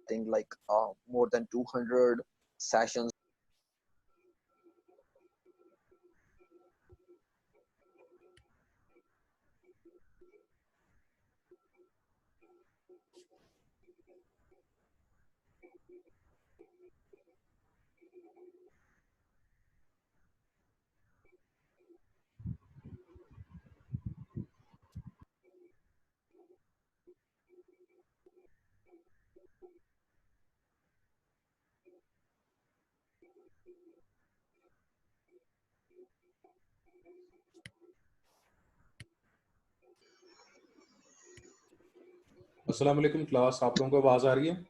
Think like more than 200 sessions. अस्सलाम वालेकुम class, आप लोगों को आवाज़ आ रही है?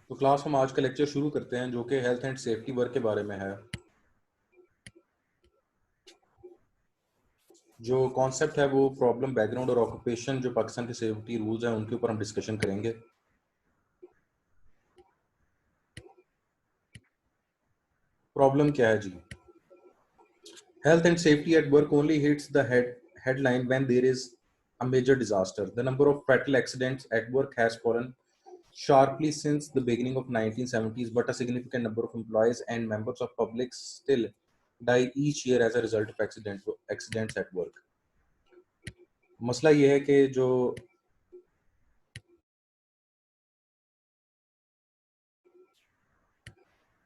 तो क्लास हम आज का लेक्चर शुरू करते हैं जो कि हेल्थ एंड सेफ्टी वर्क के बारे में है। जो कॉन्सेप्ट है वो प्रॉब्लम, बैकग्राउंड और ऑक्यूपेशन, जो पाकिस्तान के सेफ्टी रूल्स हैं उनके ऊपर हम डिस्कशन करेंगे। प्रॉब्लम क्या है जी? Health and safety at work only hits the headline when there is a major disaster. The number of fatal accidents at work has fallen sharply since the beginning of 1970s, but a significant number of employees and members of public still die each year as a result of accidents at work. मसला ये है कि जो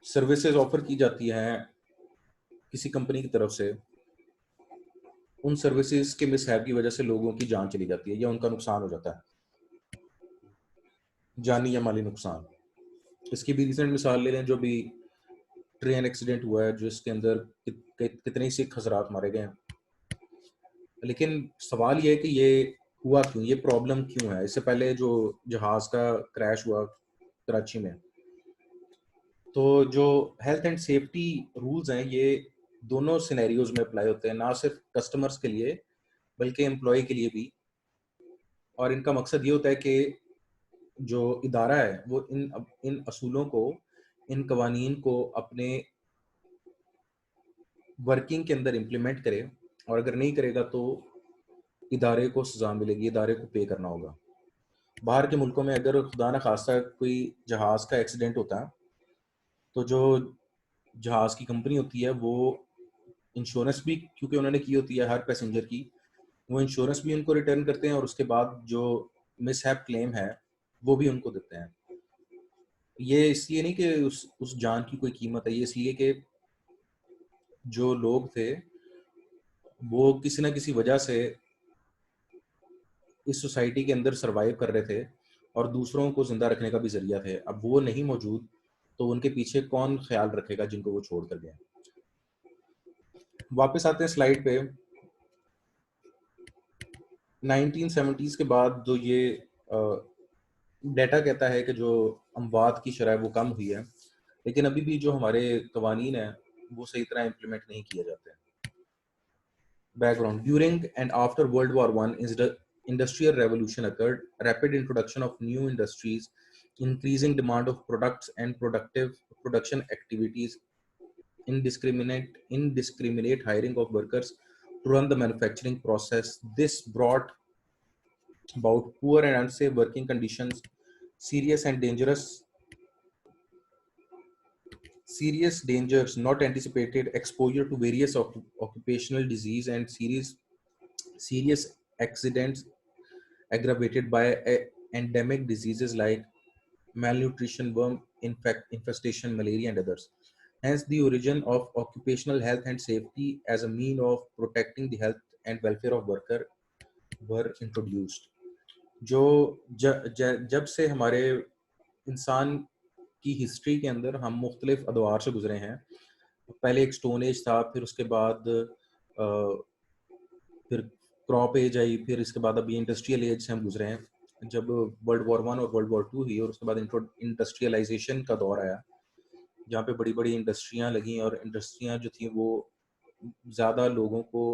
services offer की जाती हैं किसी company की तरफ से, उन सर्विसेज के मिसहैप की वजह से लोगों की जान चली जाती है या उनका नुकसान हो जाता है, जानी या माली नुकसान। इसकी भी रिसेंट मिसाल ले लें, जो भी ट्रेन एक्सीडेंट हुआ है जिसके अंदर कितने ही सिख हजरात मारे गए हैं। लेकिन सवाल ये है कि ये हुआ क्यों, ये प्रॉब्लम क्यों है। इससे पहले जो जहाज का क्रैश हुआ कराची में, तो जो हेल्थ एंड सेफ्टी रूल्स हैं ये दोनों सिनेरियोज में अप्लाई होते हैं, ना सिर्फ कस्टमर्स के लिए बल्कि एम्प्लॉय के लिए भी। और इनका मकसद ये होता है कि जो इदारा है वो इन असूलों को, इन कवानीन को अपने वर्किंग के अंदर इम्प्लीमेंट करे, और अगर नहीं करेगा तो इदारे को सजा मिलेगी, इदारे को पे करना होगा। बाहर के मुल्कों में अगर खुदा न खास्ता कोई जहाज का एक्सीडेंट होता है तो जो जहाज की कंपनी होती है वो इंश्योरेंस भी, क्योंकि उन्होंने की होती है हर पैसेंजर की, वो इंश्योरेंस भी उनको रिटर्न करते हैं और उसके बाद जो मिसहैप क्लेम है वो भी उनको देते हैं। ये इसलिए नहीं कि उस जान की कोई कीमत है, ये इसलिए कि जो लोग थे वो किसी ना किसी वजह से इस सोसाइटी के अंदर सरवाइव कर रहे थे और दूसरों को जिंदा रखने का भी जरिया थे। अब वो नहीं मौजूद तो उनके पीछे कौन ख्याल रखेगा जिनको वो छोड़ कर गए। वापस आते हैं स्लाइड पे। 1970s के बाद जो ये डेटा कहता है कि जो अमवात की शरह वो कम हुई है, लेकिन अभी भी जो हमारे कवानीन है वो सही तरह इम्प्लीमेंट नहीं किए जाते हैं। Background: during and after World War I, the Industrial Revolution occurred. Rapid introduction of new industries, increasing demand of products and productive production activities, indiscriminate hiring of workers to run the manufacturing process. This brought about poor and unsafe working conditions, serious and serious dangers not anticipated, exposure to various occupational disease, and serious accidents aggravated by endemic diseases like malnutrition, worm infestation, malaria, and others. Hence, the origin of occupational health and safety as a mean of protecting the health and welfare of worker were introduced. जो जब से हमारे इंसान की history के अंदर हम मुख्तलिफ अदवार से गुजरे हैं। पहले एक स्टोन एज था, फिर उसके बाद फिर क्रॉप एज आई, फिर इसके बाद अभी इंडस्ट्रियल एज से हम गुजरे हैं। जब वर्ल्ड वॉर 1 और वर्ल्ड वॉर 2 हुई और उसके बाद इंडस्ट्रियलाइजेशन का दौर आया, जहाँ पे बड़ी बड़ी इंडस्ट्रियाँ लगी और इंडस्ट्रियाँ जो थी वो ज़्यादा लोगों को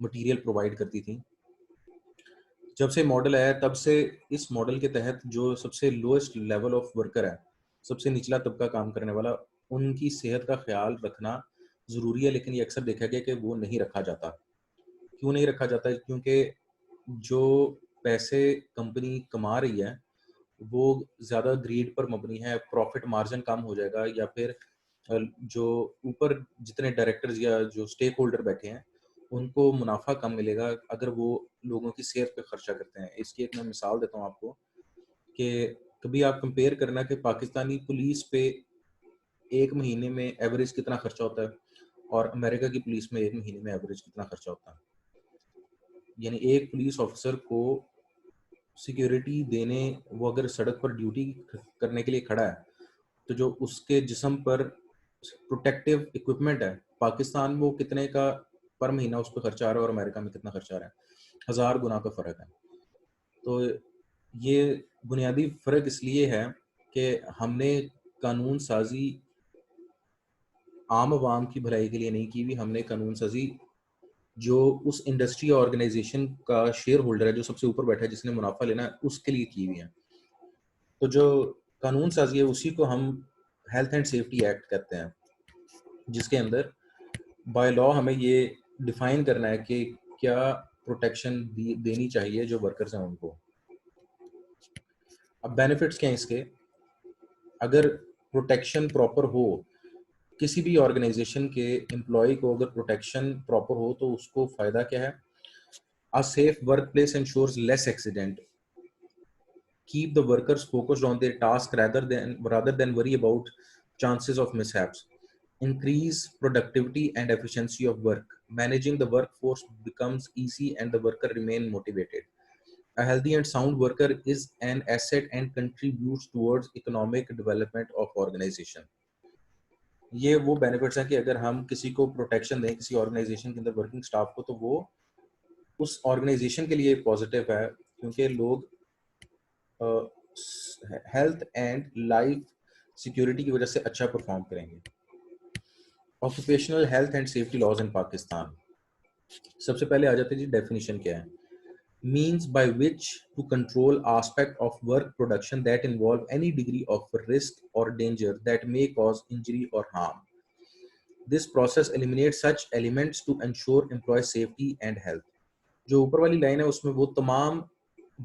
मटेरियल प्रोवाइड करती थी। जब से मॉडल आया तब से इस मॉडल के तहत जो सबसे लोएस्ट लेवल ऑफ वर्कर है, सबसे निचला तबका काम करने वाला, उनकी सेहत का ख्याल रखना ज़रूरी है, लेकिन ये अक्सर देखा गया कि वो नहीं रखा जाता। क्यों नहीं रखा जाता? क्योंकि जो पैसे कंपनी कमा रही है वो ज़्यादा ग्रीड पर मबनी है, प्रॉफिट मार्जिन कम हो जाएगा, या फिर जो ऊपर जितने डायरेक्टर्स या जो स्टेक होल्डर बैठे हैं उनको मुनाफा कम मिलेगा अगर वो लोगों की सेहत पे खर्चा करते हैं। इसकी एक मैं मिसाल देता हूँ आपको कि कभी आप कंपेयर करना कि पाकिस्तानी पुलिस पे एक महीने में एवरेज कितना खर्चा होता है और अमेरिका की पुलिस में एक महीने में एवरेज कितना खर्चा होता है। यानी एक पुलिस ऑफिसर को सिक्योरिटी देने, वो अगर सड़क पर ड्यूटी करने के लिए खड़ा है तो जो उसके जिस्म पर प्रोटेक्टिव इक्विपमेंट है, पाकिस्तान में वो कितने का पर महीना उस पर खर्चा आ रहा है और अमेरिका में कितना खर्चा आ रहा है, 1000 गुना का फ़र्क है। तो ये बुनियादी फ़र्क इसलिए है कि हमने कानून साजी आम आवाम की भलाई के लिए नहीं की हुई, हमने कानून साजी जो उस इंडस्ट्री ऑर्गेनाइजेशन का शेयर होल्डर है, जो सबसे ऊपर बैठा है, जिसने मुनाफा लेना है, उसके लिए की हुई है। तो जो कानून साजी है उसी को हम हेल्थ एंड सेफ्टी एक्ट कहते हैं, जिसके अंदर बाय लॉ हमें ये डिफाइन करना है कि क्या प्रोटेक्शन देनी चाहिए जो वर्कर्स हैं उनको। अब बेनिफिट्स क्या हैं इसके? अगर प्रोटेक्शन प्रॉपर हो, किसी भी ऑर्गेनाइजेशन के एम्प्लॉय को अगर प्रोटेक्शन प्रॉपर हो तो उसको फायदा क्या है? A safe workplace ensures less accident. Keep the workers focused on their task rather than worry about chances of mishaps. Increase productivity and efficiency of work. Managing the workforce becomes easy and the worker remain motivated. A healthy and sound worker is an asset and contributes towards economic development of organization. ये वो benefits हैं कि अगर हम किसी को protection दें, किसी ऑर्गेनाइजेशन के अंदर वर्किंग स्टाफ को, तो वो उस ऑर्गेनाइजेशन के लिए पॉजिटिव है, क्योंकि लोग हेल्थ एंड लाइफ सिक्योरिटी की वजह से अच्छा परफॉर्म करेंगे। Occupational health and safety laws in Pakistan. सबसे पहले आ जाते हैं जी, डेफिनेशन क्या है? Means by which to control aspect of work production that involve any degree of risk और danger that may cause injury और harm. This process eliminate such elements to ensure employ safety and health. जो ऊपर वाली line है उसमें वो तमाम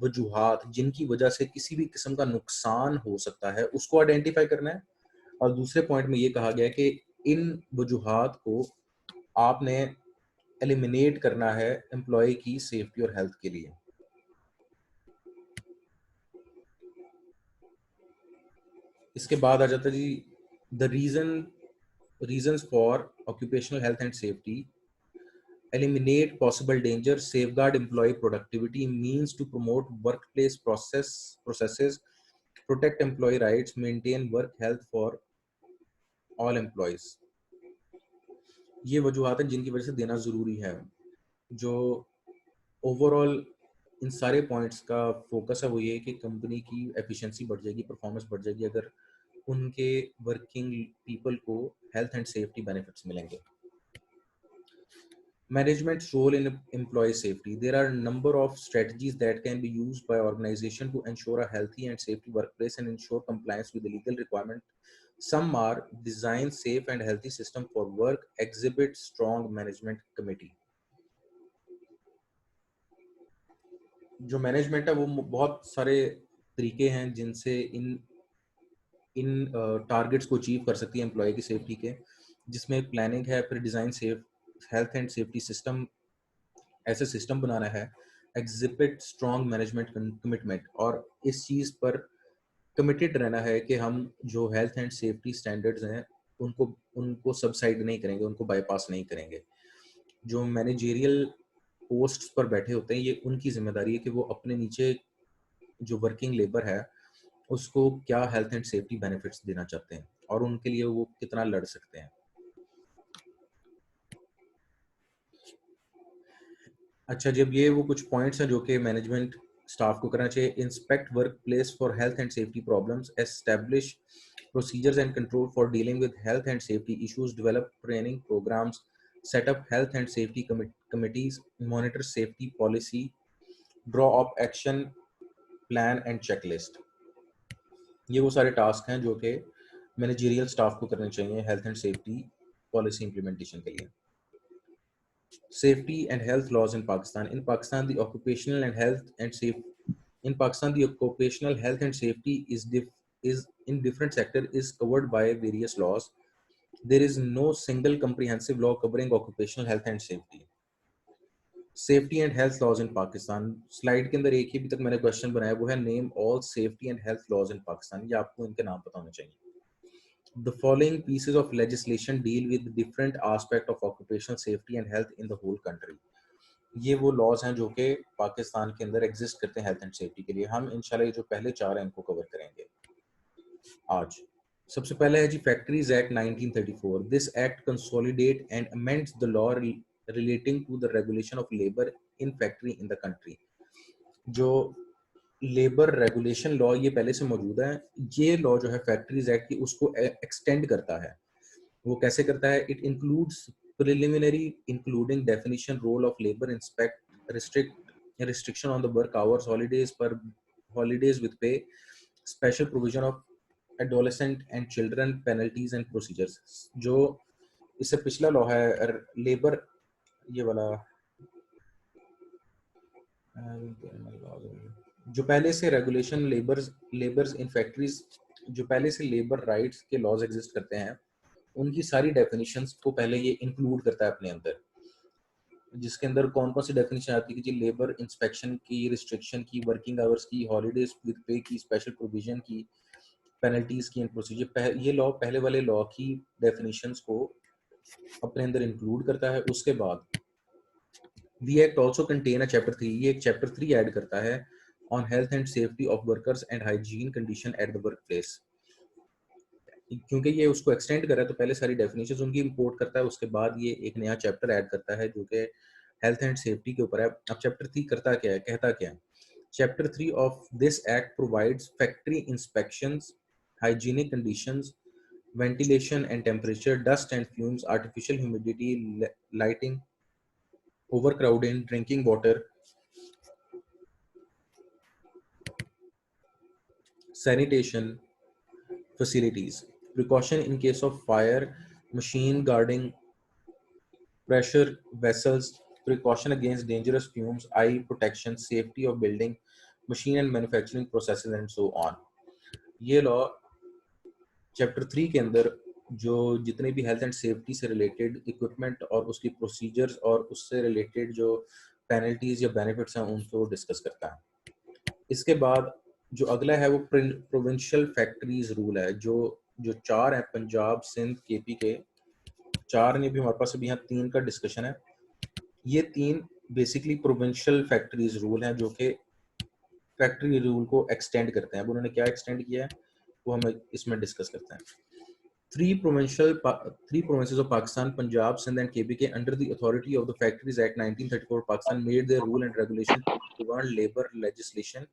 वजूहात जिनकी वजह से किसी भी किस्म का नुकसान हो सकता है उसको आइडेंटिफाई करना है, और दूसरे पॉइंट में ये कहा गया कि इन वजूहात को आपने एलिमिनेट करना है एम्प्लॉय की सेफ्टी और हेल्थ के लिए। इसके बाद आ जाता है जी the reasons for occupational health and safety. eliminate possible danger, safeguard employee productivity, means to promote workplace processes, protect employee rights, maintain work health for all employees. ये वजूहत हैं जिनकी वजह से देना ज़रूरी है। जो ओवरऑल इन सारे पॉइंट्स का फोकस है वो ये है कि कंपनी की एफिशिएंसी बढ़ जाएगी, परफॉर्मेंस बढ़ जाएगी अगर उनके वर्किंग पीपल को हेल्थ एंड सेफ्टी बेनिफिट्स मिलेंगे। Management's role in employee safety. There are a number of strategies that can be used by organization to ensure a healthy and safe workplace and ensure compliance with the legal requirement. Some are design safe and healthy system for work, exhibit strong management committee. जो management है वो बहुत सारे तरीके हैं जिनसे इन targets को achieve कर सकती है एम्प्लॉय की सेफ्टी के, जिसमें प्लानिंग है, फिर design safe health and safety system, ऐसे सिस्टम बनाना है, एग्जिबिट स्ट्रॉन्ग मैनेजमेंट कमिटमेंट, और इस चीज़ पर कमिटेड रहना है कि हम जो हेल्थ एंड सेफ्टी स्टैंडर्ड्स हैं उनको उनको सबसाइड नहीं करेंगे, उनको बाईपास नहीं करेंगे। जो मैनेजेरियल पोस्ट्स पर बैठे होते हैं ये उनकी जिम्मेदारी है कि वो अपने नीचे जो वर्किंग लेबर है उसको क्या हेल्थ एंड सेफ्टी बेनिफिट्स देना चाहते हैं और उनके लिए वो कितना लड़ सकते हैं। अच्छा, जब ये वो कुछ पॉइंट्स हैं जो कि मैनेजमेंट स्टाफ को करना चाहिए। Inspect work place for health and safety problems, establish procedures and control for dealing with health and safety issues, develop training programs, set up health and safety committees, monitor safety policy, draw up action plan and checklist. ये वो सारे task हैं जो कि managerial staff को करने चाहिए health and safety policy implementation के लिए। Safety and health laws in Pakistan. In Pakistan, the occupational and health and safe. In Pakistan, the occupational health and safety is in different sector is covered by various laws. There is no single comprehensive law covering occupational health and safety. Safety and health laws in Pakistan. Slide के अंदर एक ही अभी तक मैंने question बनाया, वो है name all safety and health laws in Pakistan. ये आपको इनके नाम पता होने चाहिए। The following pieces of legislation deal with different aspect of occupational safety and health in the whole country. ये वो लॉज हैं जो कि पाकिस्तान के अंदर एग्जिस्ट करते हैं हेल्थ एंड सेफ्टी के लिए। हम इंशाल्लाह ये जो पहले 4 हैं इनको कवर करेंगे आज। सबसे पहले है जी factories act 1934। This act consolidate and amends the law relating to the regulation of labour in factory in the country. जो लेबर रेगुलेशन लॉ ये पहले से मौजूद है, ये लॉ जो है फैक्ट्रीज एक्ट की उसको एक्सटेंड करता है। वो कैसे करता है? It includes preliminary including definition, role of labor, inspect restriction on the work hours, holidays with pay, special provision of adolescent and children, penalties and procedures। जो इससे पिछला लॉ है लेबर, ये वाला जो पहले से रेगुलेशन लेबर्स इन फैक्ट्रीज, जो पहले से लेबर राइट्स के लॉज एग्जिस्ट करते हैं उनकी सारी डेफिनेशंस को पहले ये इंक्लूड करता है अपने अंदर, जिसके अंदर कौन कौन सी डेफिनेशन आती है कि जी लेबर इंस्पेक्शन की, रिस्ट्रिक्शन की, वर्किंग आवर्स की, हॉलीडेज विद पे की, स्पेशल प्रोविजन की, पेनल्टीज की एंड प्रोसीजर। ये लॉ पहले वाले लॉ की डेफिनेशंस को अपने अंदर इंक्लूड करता है। उसके बाद the act also contain a chapter 3। ये एक चैप्टर 3 ऐड करता है on health and safety of workers and hygiene condition at the work place. क्योंकि ये उसको एक्सटेंड कर रहा है तो पहले सारी डेफिनेशंस उनकी इंपोर्ट करता है, उसके बाद ये एक नया चैप्टर ऐड करता है जो कि हेल्थ एंड सेफ्टी के ऊपर है। अब चैप्टर 3 करता क्या है, कहता क्या है? Chapter 3 of this act provides factory inspections, hygienic conditions, ventilation and temperature, dust and fumes, artificial humidity, lighting, overcrowding, drinking water, sanitation facilities, precaution in case of fire, machine guarding, pressure vessels, precaution against dangerous fumes, eye protection, safety of building, machine and manufacturing processes and so on। ये law chapter 3 के अंदर जो जितने भी health and safety से related equipment और उसकी procedures और उससे रिलेटेड जो पेनल्टीज या बेनिफिट्स हैं उनको डिस्कस करता है। इसके बाद जो अगला है वो प्रोविंशियल फैक्ट्रीज रूल है। जो जो 4 हैं, पंजाब, सिंध, केपी के 4 ने भी हमारे पास अभी यहाँ 3 का डिस्कशन है। ये 3 बेसिकली प्रोविंशियल फैक्ट्रीज रूल हैं जो कि फैक्ट्री रूल को एक्सटेंड करते हैं। अब उन्होंने क्या एक्सटेंड किया है वो हम इसमें डिस्कस करते हैं। Three provinces of Pakistan, Punjab, Sindh and KPK, under the authority of the Factories Act 1934, Pakistan made their rule and regulation to govern labor legislation,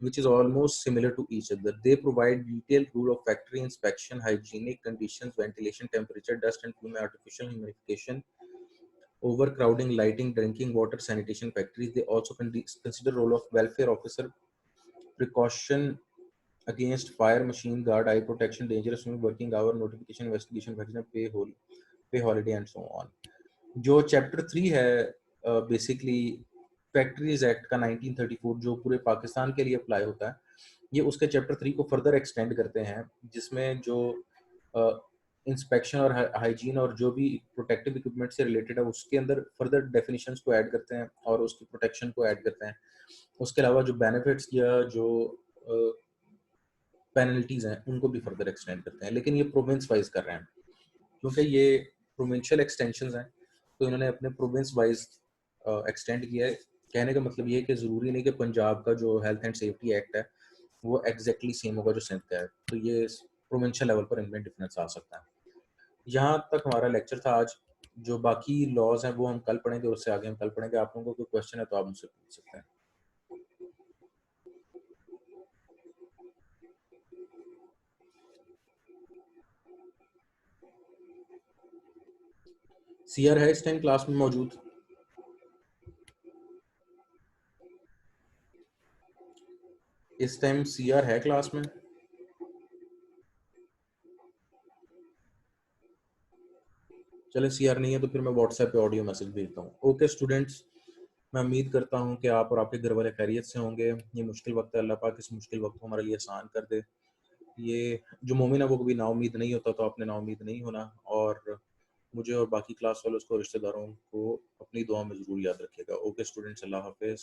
which is almost similar to each other. They provide detailed rule of factory inspection, hygienic conditions, ventilation, temperature, dust and fume, artificial humidification, overcrowding, lighting, drinking water, sanitation factories. They also consider role of welfare officer, precaution against fire, machine guard, eye protection, dangerous swimming, working hour, notification, investigation, vaccination, pay holiday and so on. जो chapter 3 है basically factories act का 1934 जो पूरे पाकिस्तान के लिए apply होता है, ये उसके चैप्टर 3 को फर्दर एक्सटेंड करते हैं, जिसमें जो इंस्पेक्शन और हाइजीन और जो भी प्रोटेक्टिव इक्विपमेंट से रिलेटेड है उसके अंदर फर्दर डेफिनेशंस को ऐड करते हैं और उसकी प्रोटेक्शन को ऐड करते हैं। उसके अलावा जो बेनिफिट्स या जो पेनल्टीज हैं उनको भी फर्दर एक्सटेंड करते हैं, लेकिन ये प्रोविंस वाइज कर रहे हैं क्योंकि ये प्रोविंशियल एक्सटेंशंस हैं, तो इन्होंने अपने प्रोविंस वाइज एक्सटेंड किया है। कहने का मतलब ये है कि ज़रूरी नहीं कि पंजाब का जो हेल्थ एंड सेफ्टी एक्ट है वो एग्जैक्टली सेम होगा जो सिंध का है, तो ये प्रोविंशियल लेवल पर इनमें डिफरेंस आ सकता है। यहाँ तक हमारा लेक्चर था आज। जो बाकी लॉज हैं वो हम कल पढ़ेंगे, उससे आगे हम कल पढ़ेंगे। आप लोगों को कोई क्वेश्चन है तो आप मुझसे पूछ सकते हैं। सीआर है इस टाइम क्लास में मौजूद? इस टाइम सीआर है क्लास में? चले सीआर नहीं है तो फिर मैं व्हाट्सएप पे ऑडियो मैसेज भेजता हूँ। ओके स्टूडेंट्स, मैं उम्मीद करता हूँ कि आप और आपके घर वाले खैरियत से होंगे। ये मुश्किल वक्त है, अल्लाह पाक इस मुश्किल वक्त को हमारे लिए आसान कर दे। ये जो मोमिन है वो कभी नाउम्मीद नहीं होता, तो आपने नाउम्मीद नहीं होना, और मुझे और बाकी क्लास वालों को, रिश्तेदारों को अपनी दुआ में ज़रूर याद रखिएगा। ओके स्टूडेंट्स, अल्लाह हाफिज़।